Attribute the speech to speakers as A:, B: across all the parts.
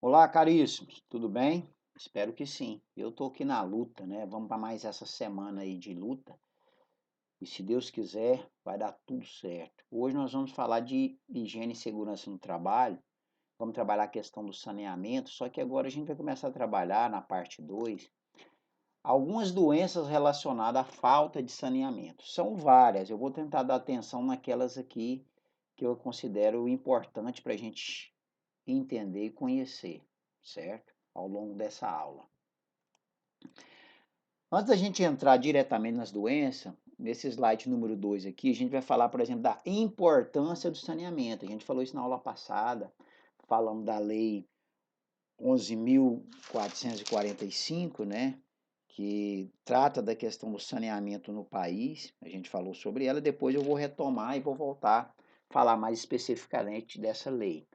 A: Olá, caríssimos, tudo bem? Espero que sim. Eu estou aqui na luta, né? Vamos para mais essa semana aí de luta e, se Deus quiser, vai dar tudo certo. Hoje nós vamos falar de higiene e segurança no trabalho. Vamos trabalhar a questão do saneamento, só que agora a gente vai começar a trabalhar na parte 2 algumas doenças relacionadas à falta de saneamento. São várias, eu vou tentar dar atenção naquelas aqui que eu considero importante para a gente entender e conhecer, certo? Ao longo dessa aula. Antes da gente entrar diretamente nas doenças, nesse slide número 2 aqui, a gente vai falar, por exemplo, da importância do saneamento. A gente falou isso na aula passada, falando da lei 11.445, né, que trata da questão do saneamento no país. A gente falou sobre ela, depois eu vou retomar e vou voltar a falar mais especificamente dessa lei.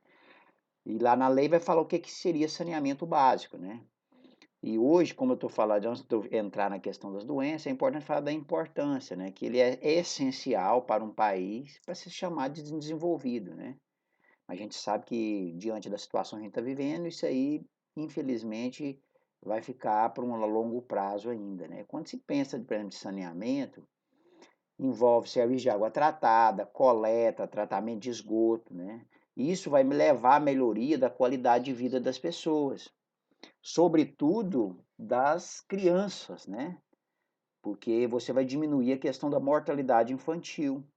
A: E lá na lei vai falar o que seria saneamento básico, né? E hoje, como eu estou falando, antes de eu entrar na questão das doenças, é importante falar da importância, né? Que ele é essencial para um país para se chamar de desenvolvido, né? A gente sabe que, diante da situação que a gente está vivendo, isso aí, infelizmente, vai ficar por um longo prazo ainda, né? Quando se pensa, por exemplo, de saneamento, envolve serviço de água tratada, coleta, tratamento de esgoto, né? E isso vai me levar à melhoria da qualidade de vida das pessoas, sobretudo das crianças, né? Porque você vai diminuir a questão da mortalidade infantil,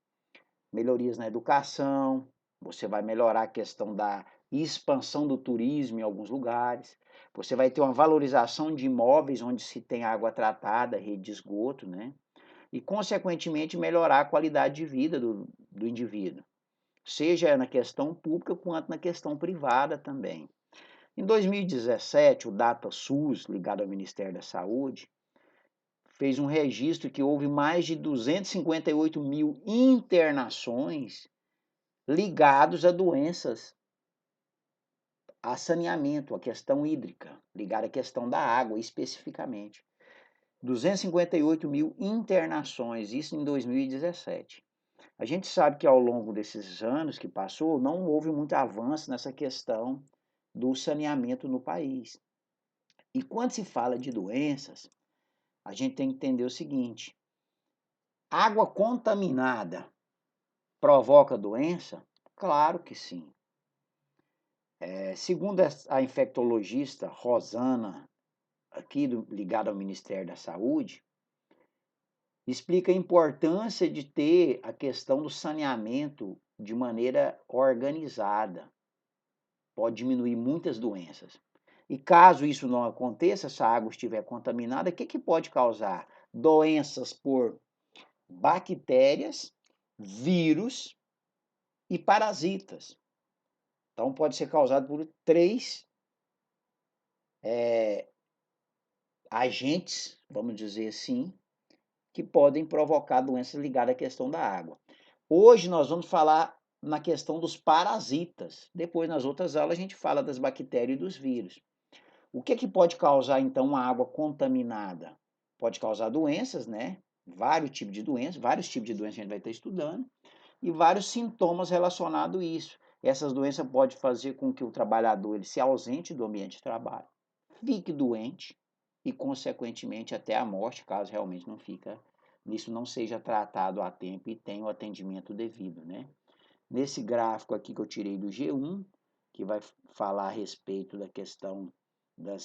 A: melhorias na educação, você vai melhorar a questão da expansão do turismo em alguns lugares, você vai ter uma valorização de imóveis onde se tem água tratada, rede de esgoto, né? E, consequentemente, melhorar a qualidade de vida do indivíduo, seja na questão pública quanto na questão privada também. Em 2017, o DataSUS, ligado ao Ministério da Saúde, fez um registro que houve mais de 258 mil internações ligados a doenças, a saneamento, a questão hídrica, ligada à questão da água especificamente. 258 mil internações, isso em 2017. A gente sabe que ao longo desses anos que passou, não houve muito avanço nessa questão do saneamento no país. E quando se fala de doenças, a gente tem que entender o seguinte: água contaminada provoca doença? Claro que sim. Segundo a infectologista Rosana, aqui ligada ao Ministério da Saúde, explica a importância de ter a questão do saneamento de maneira organizada. Pode diminuir muitas doenças. E caso isso não aconteça, se a água estiver contaminada, o que pode causar? Doenças por bactérias, vírus e parasitas. Então, pode ser causado por três agentes, vamos dizer assim, que podem provocar doenças ligadas à questão da água. Hoje nós vamos falar na questão dos parasitas. Depois, nas outras aulas, a gente fala das bactérias e dos vírus. O que pode causar, então, uma água contaminada? Pode causar doenças, né? Vários tipos de doenças a gente vai estar estudando, e vários sintomas relacionados a isso. Essas doenças podem fazer com que o trabalhador ele se ausente do ambiente de trabalho, fique doente e, consequentemente, até a morte, caso realmente isso não seja tratado a tempo e tenha o atendimento devido, né? Nesse gráfico aqui que eu tirei do G1, que vai falar a respeito da questão da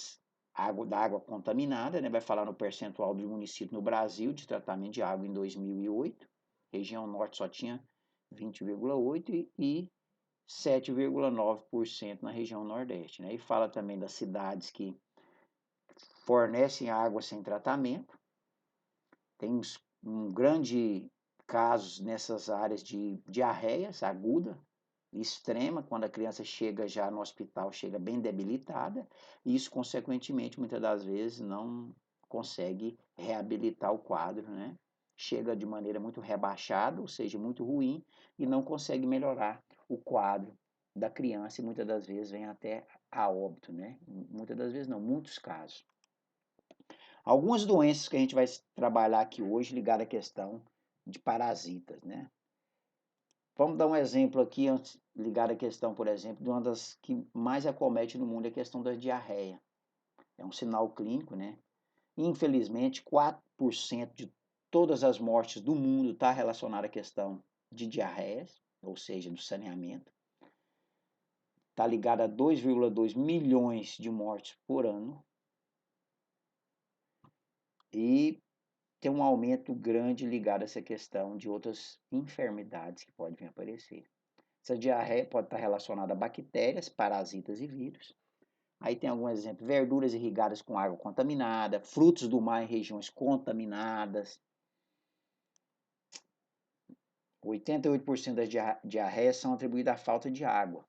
A: água contaminada, né? Vai falar no percentual do município no Brasil de tratamento de água em 2008. Região Norte só tinha 20,8% e 7,9% na região Nordeste, né? E fala também das cidades que fornecem água sem tratamento. Tem um grande casos nessas áreas de diarreias aguda, extrema, quando a criança chega já no hospital, chega bem debilitada, e isso, consequentemente, muitas das vezes não consegue reabilitar o quadro, né? Chega de maneira muito rebaixada, ou seja, muito ruim, e não consegue melhorar o quadro da criança, e muitas das vezes vem até a óbito, né? Muitas das vezes não, muitos casos. Algumas doenças que a gente vai trabalhar aqui hoje ligadas à questão de parasitas, né? Vamos dar um exemplo aqui ligada à questão, por exemplo, de uma das que mais acomete no mundo, é a questão da diarreia. É um sinal clínico, né? Infelizmente, 4% de todas as mortes do mundo está relacionada à questão de diarreias, ou seja, do saneamento. Está ligada a 2,2 milhões de mortes por ano. E tem um aumento grande ligado a essa questão de outras enfermidades que podem vir a aparecer. Essa diarreia pode estar relacionada a bactérias, parasitas e vírus. Aí tem alguns exemplos: verduras irrigadas com água contaminada, frutos do mar em regiões contaminadas. 88% das diarreias são atribuídas à falta de água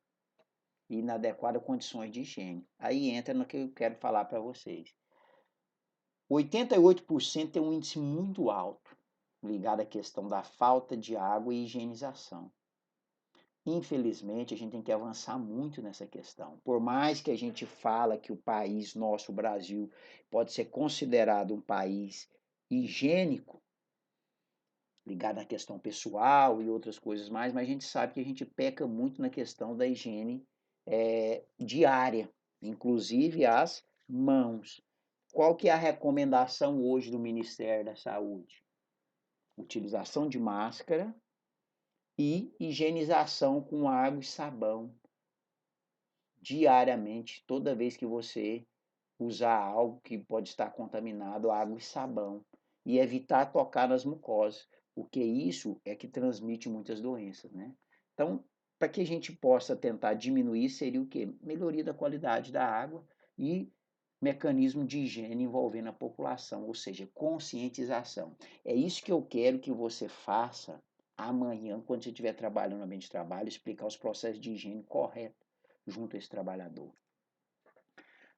A: e inadequadas condições de higiene. Aí entra no que eu quero falar para vocês. 88% tem um índice muito alto ligado à questão da falta de água e higienização. Infelizmente, a gente tem que avançar muito nessa questão. Por mais que a gente fala que o país nosso, o Brasil, pode ser considerado um país higiênico, ligado à questão pessoal e outras coisas mais, mas a gente sabe que a gente peca muito na questão da higiene diária, inclusive as mãos. Qual que é a recomendação hoje do Ministério da Saúde? Utilização de máscara e higienização com água e sabão diariamente, toda vez que você usar algo que pode estar contaminado, água e sabão, e evitar tocar nas mucosas, porque isso é que transmite muitas doenças, né? Então, para que a gente possa tentar diminuir, seria o quê? Melhoria da qualidade da água e mecanismo de higiene envolvendo a população, ou seja, conscientização. É isso que eu quero que você faça amanhã, quando você estiver trabalhando no ambiente de trabalho, explicar os processos de higiene corretos junto a esse trabalhador.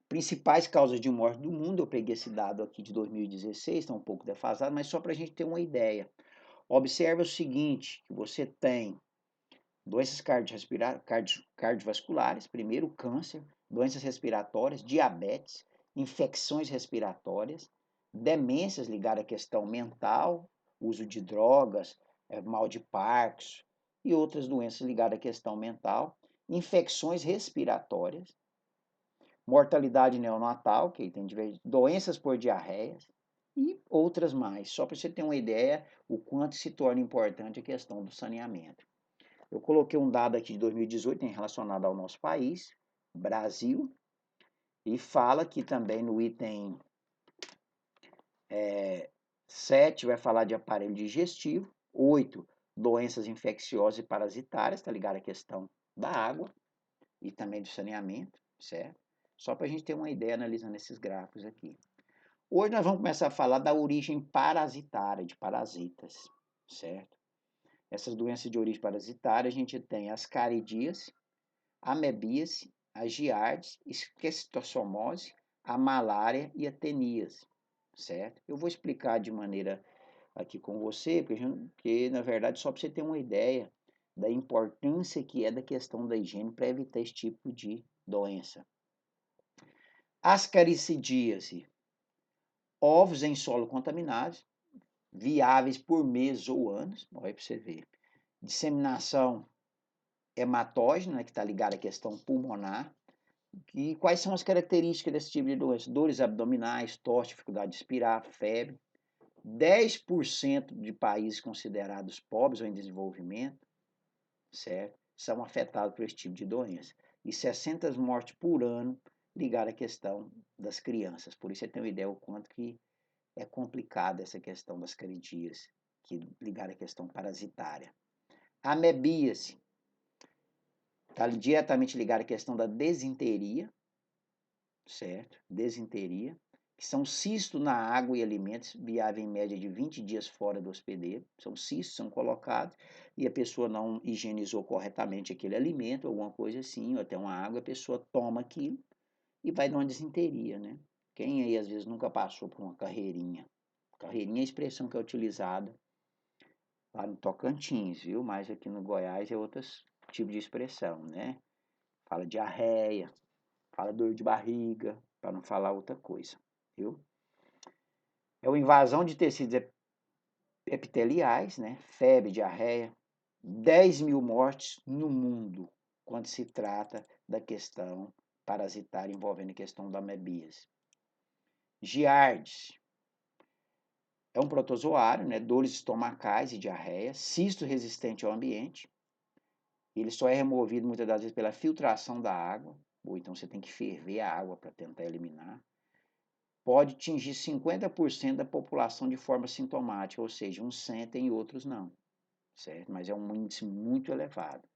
A: Principais causas de morte do mundo, eu peguei esse dado aqui de 2016, está um pouco defasado, mas só para a gente ter uma ideia. Observe o seguinte, que você tem doenças cardiovasculares, primeiro câncer, doenças respiratórias, diabetes, infecções respiratórias, demências ligadas à questão mental, uso de drogas, mal de Parkinson e outras doenças ligadas à questão mental, infecções respiratórias, mortalidade neonatal, que tem doenças por diarreias e outras mais. Só para você ter uma ideia o quanto se torna importante a questão do saneamento. Eu coloquei um dado aqui de 2018 relacionado ao nosso país, Brasil, e fala que também no item 7 vai falar de aparelho digestivo, 8, doenças infecciosas e parasitárias, está ligado à questão da água e também do saneamento, certo? Só para a gente ter uma ideia analisando esses gráficos aqui. Hoje nós vamos começar a falar da origem parasitária, de parasitas, certo? Essas doenças de origem parasitária, a gente tem as caridíase, a amebíase, a giardia, esquistossomose, a malária e a teníase, certo? Eu vou explicar de maneira aqui com você, porque na verdade só para você ter uma ideia da importância que é da questão da higiene para evitar esse tipo de doença. Ascaridíase, ovos em solo contaminados, viáveis por meses ou anos, olha para você ver. Disseminação hematógena, que está ligada à questão pulmonar. E quais são as características desse tipo de doença? Dores abdominais, tosse, dificuldade de respirar, febre. 10% de países considerados pobres ou em desenvolvimento, certo? São afetados por esse tipo de doença. E 60 mortes por ano ligadas à questão das crianças. Por isso você tem uma ideia o quanto que é complicada essa questão das candidíase, que ligada à questão parasitária. A amebíase está diretamente ligada à questão da desinteria, certo? Desinteria, que são cistos na água e alimentos, viável em média de 20 dias fora do hospedeiro. São cistos, são colocados, e a pessoa não higienizou corretamente aquele alimento, alguma coisa assim, ou até uma água, a pessoa toma aquilo e vai dar uma desinteria, né? Quem aí às vezes nunca passou por uma carreirinha? Carreirinha é a expressão que é utilizada lá no Tocantins, viu? Mas aqui no Goiás é outro tipo de expressão, né? Fala diarreia, fala dor de barriga, para não falar outra coisa, viu? É uma invasão de tecidos epiteliais, né? Febre, diarreia, 10 mil mortes no mundo quando se trata da questão parasitária envolvendo a questão da amebíase. Giardia é um protozoário, né? Dores estomacais e diarreia, cisto resistente ao ambiente. Ele só é removido muitas das vezes pela filtração da água, ou então você tem que ferver a água para tentar eliminar. Pode atingir 50% da população de forma sintomática, ou seja, uns sentem e outros não, certo? Mas é um índice muito elevado.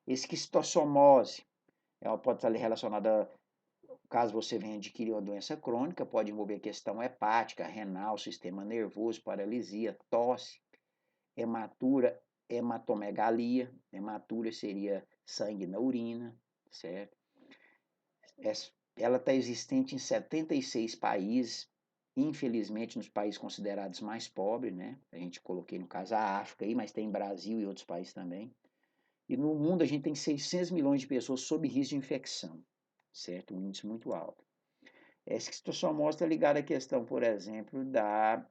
A: Esquistossomose, ela pode estar relacionada, caso você venha adquirir uma doença crônica, pode envolver questão hepática, renal, sistema nervoso, paralisia, tosse, hematura, hematomegalia. Hematura seria sangue na urina, certo? Ela está existente em 76 países, infelizmente nos países considerados mais pobres, né? A gente coloquei no caso a África aí, mas tem Brasil e outros países também. E no mundo a gente tem 600 milhões de pessoas sob risco de infecção, certo? Um índice muito alto. Essa esquistossomose está ligada à questão, por exemplo, da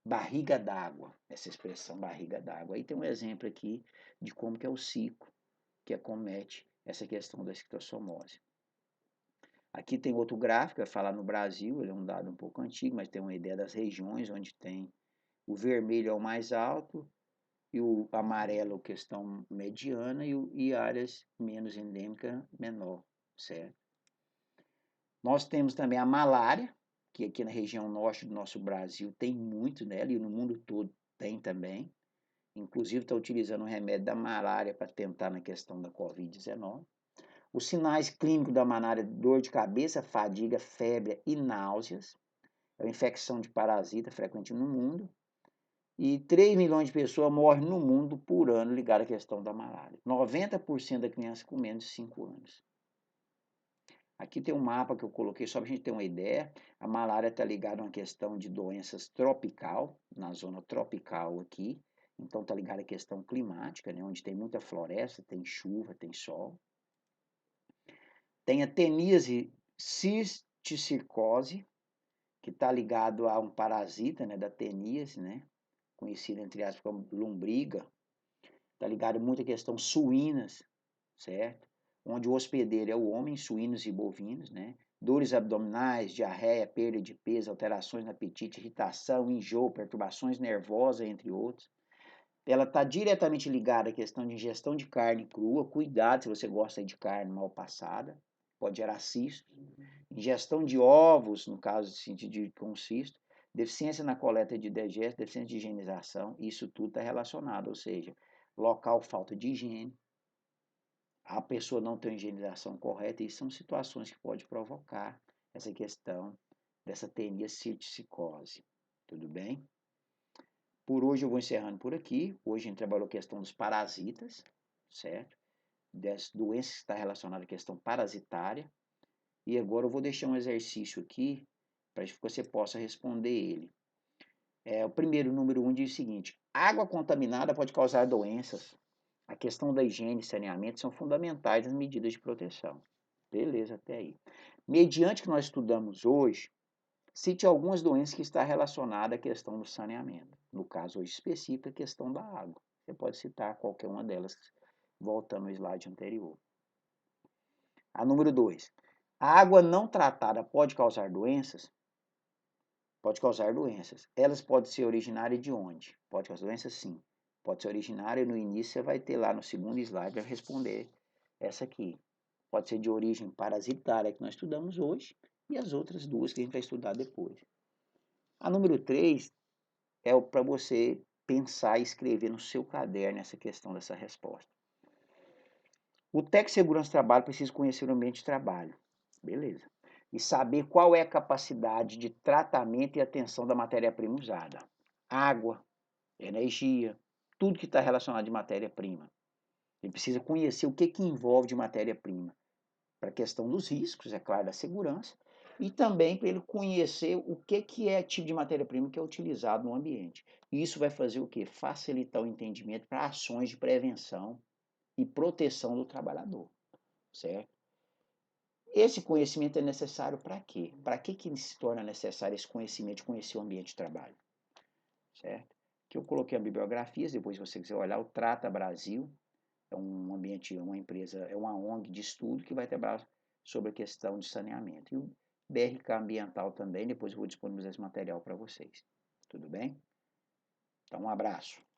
A: barriga d'água, essa expressão barriga d'água. Aí tem um exemplo aqui de como que é o ciclo que acomete essa questão da esquistossomose. Aqui tem outro gráfico, vai falar no Brasil, ele é um dado um pouco antigo, mas tem uma ideia das regiões onde tem o vermelho é o mais alto e o amarelo questão mediana e áreas menos endêmicas menor, certo? Nós temos também a malária, que aqui na região norte do nosso Brasil tem muito nela e no mundo todo tem também. Inclusive está utilizando o remédio da malária para tentar na questão da Covid-19. Os sinais clínicos da malária: dor de cabeça, fadiga, febre e náuseas. É uma infecção de parasita frequente no mundo. E 3 milhões de pessoas morrem no mundo por ano ligada à questão da malária. 90% da criança com menos de 5 anos. Aqui tem um mapa que eu coloquei só para a gente ter uma ideia. A malária está ligada a uma questão de doenças tropical, na zona tropical aqui. Então está ligada à questão climática, né, onde tem muita floresta, tem chuva, tem sol. Tem a teníase cisticicose, que está ligado a um parasita, né, da teníase, né, conhecido entre aspas como lombriga. Está ligado muito à questão suínas, certo? Onde o hospedeiro é o homem, suínos e bovinos, né? Dores abdominais, diarreia, perda de peso, alterações no apetite, irritação, enjoo, perturbações nervosas, entre outros. Ela está diretamente ligada à questão de ingestão de carne crua. Cuidado se você gosta de carne mal passada, pode gerar cisto. Ingestão de ovos, no caso de com cisto. Deficiência na coleta de dejeto, deficiência de higienização. Isso tudo está relacionado, ou seja, local falta de higiene, a pessoa não tem a higienização correta, e são situações que podem provocar essa questão dessa tenia citicose. Tudo bem? Por hoje eu vou encerrando por aqui. Hoje a gente trabalhou a questão dos parasitas, certo? Das doenças que está relacionada à questão parasitária. E agora eu vou deixar um exercício aqui para que você possa responder ele. O primeiro, número 1, diz o seguinte: água contaminada pode causar doenças. A questão da higiene e saneamento são fundamentais nas medidas de proteção. Beleza, até aí. Mediante o que nós estudamos hoje, cite algumas doenças que estão relacionadas à questão do saneamento. No caso hoje específico, a questão da água. Você pode citar qualquer uma delas, voltando ao slide anterior. A número 2. A água não tratada pode causar doenças? Pode causar doenças. Elas podem ser originárias de onde? Pode causar doenças, sim. Pode ser originária, no início você vai ter lá no segundo slide para responder essa aqui. Pode ser de origem parasitária, que nós estudamos hoje, e as outras duas que a gente vai estudar depois. A número 3 é para você pensar e escrever no seu caderno essa questão dessa resposta. O técnico de segurança do trabalho precisa conhecer o ambiente de trabalho. Beleza. E saber qual é a capacidade de tratamento e atenção da matéria-prima usada. Água, energia, tudo que está relacionado de matéria-prima. Ele precisa conhecer o que envolve de matéria-prima. Para a questão dos riscos, é claro, da segurança. E também para ele conhecer o que é tipo de matéria-prima que é utilizado no ambiente. E isso vai fazer o quê? Facilitar o entendimento para ações de prevenção e proteção do trabalhador. Certo? Esse conhecimento é necessário para quê? Para que se torna necessário esse conhecimento de conhecer o ambiente de trabalho? Certo? Que eu coloquei a bibliografias, depois se você quiser olhar, o Trata Brasil, é um ambiente, é uma empresa, é uma ONG de estudo que vai trabalhar sobre a questão de saneamento. E o BRK Ambiental também, depois eu vou disponibilizar esse material para vocês. Tudo bem? Então, um abraço.